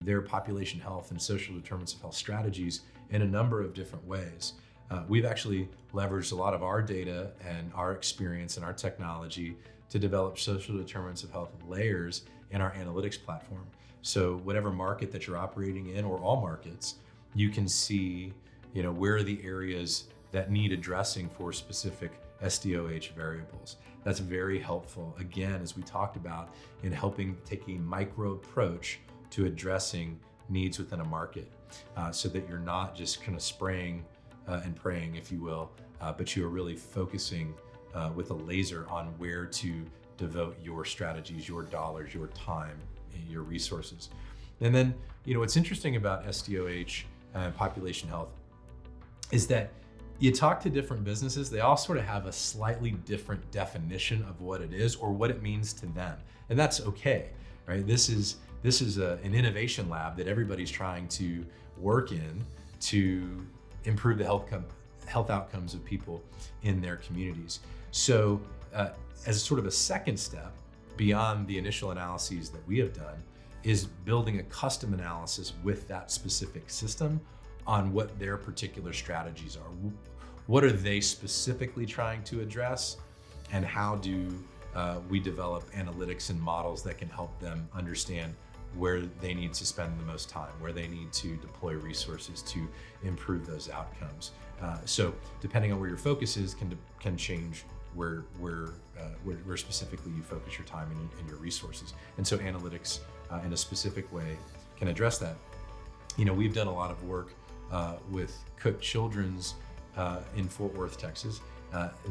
their population health and social determinants of health strategies in a number of different ways. We've actually leveraged a lot of our data and our experience and our technology to develop social determinants of health layers in our analytics platform. So whatever market that you're operating in, or all markets, you can see, where are the areas that need addressing for specific SDOH variables. That's very helpful, again, as we talked about, in helping take a micro approach to addressing needs within a market, so that you're not just kind of spraying and praying, if you will, but you are really focusing with a laser on where to devote your strategies, your dollars, your time, your resources. And then, what's interesting about SDOH population health is that you talk to different businesses, they all sort of have a slightly different definition of what it is or what it means to them. And that's okay, right? This is an innovation lab that everybody's trying to work in to improve the health outcomes of people in their communities. So as sort of a second step beyond the initial analyses that we have done is building a custom analysis with that specific system on what their particular strategies are. What are they specifically trying to address, and how do we develop analytics and models that can help them understand where they need to spend the most time, where they need to deploy resources to improve those outcomes. So depending on where your focus is can change where specifically you focus your time and your resources. And so analytics in a specific way can address that. We've done a lot of work with Cook Children's in Fort Worth, Texas.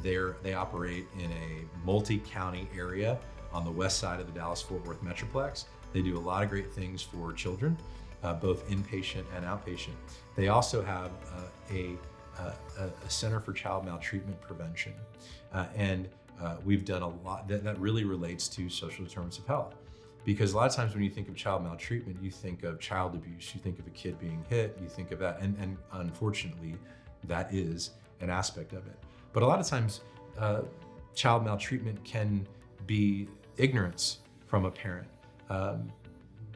They operate in a multi-county area on the west side of the Dallas-Fort Worth Metroplex. They do a lot of great things for children, both inpatient and outpatient. They also have a Center for Child Maltreatment Prevention. And we've done a lot that really relates to social determinants of health. Because a lot of times when you think of child maltreatment, you think of child abuse, you think of a kid being hit, you think of that, and unfortunately, that is an aspect of it. But a lot of times, child maltreatment can be ignorance from a parent,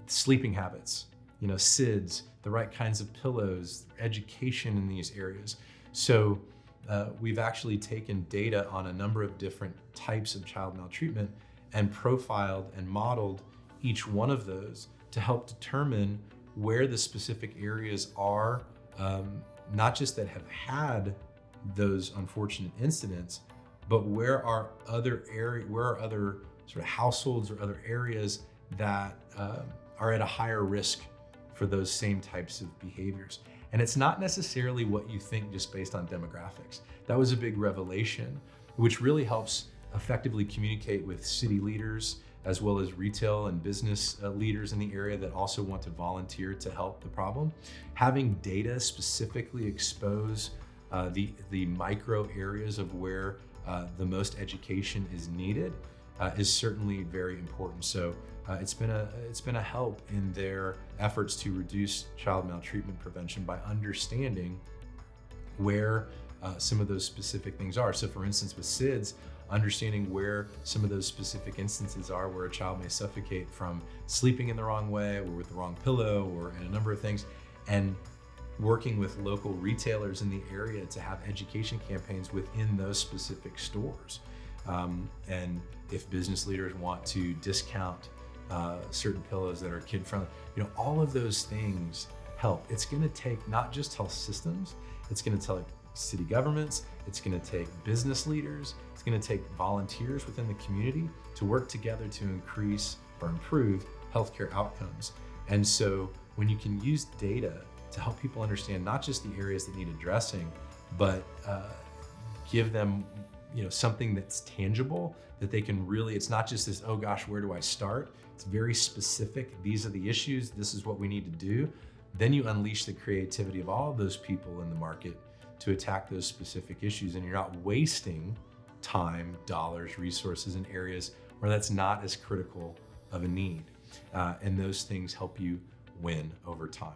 sleeping habits, SIDS, the right kinds of pillows, education in these areas. So we've actually taken data on a number of different types of child maltreatment and profiled and modeled each one of those to help determine where the specific areas are, not just that have had those unfortunate incidents, but where are other sort of households or other areas that are at a higher risk for those same types of behaviors. And it's not necessarily what you think just based on demographics. That was a big revelation, which really helps effectively communicate with city leaders as well as retail and business leaders in the area that also want to volunteer to help the problem. Having data specifically expose the micro areas of where the most education is needed is certainly very important. So it's been a help in their efforts to reduce child maltreatment prevention by understanding where some of those specific things are. So for instance, with SIDS, understanding where some of those specific instances are where a child may suffocate from sleeping in the wrong way or with the wrong pillow or in a number of things, and working with local retailers in the area to have education campaigns within those specific stores. And if business leaders want to discount certain pillows that are kid-friendly, all of those things help. It's gonna take not just health systems, it's gonna take city governments, it's gonna take business leaders, it's gonna take volunteers within the community to work together to increase or improve healthcare outcomes. And so when you can use data to help people understand not just the areas that need addressing, but give them something that's tangible, that they can really, it's not just this, oh gosh, where do I start? It's very specific. These are the issues. This is what we need to do. Then you unleash the creativity of all of those people in the market to attack those specific issues. And you're not wasting time, dollars, resources in areas where that's not as critical of a need. And those things help you win over time.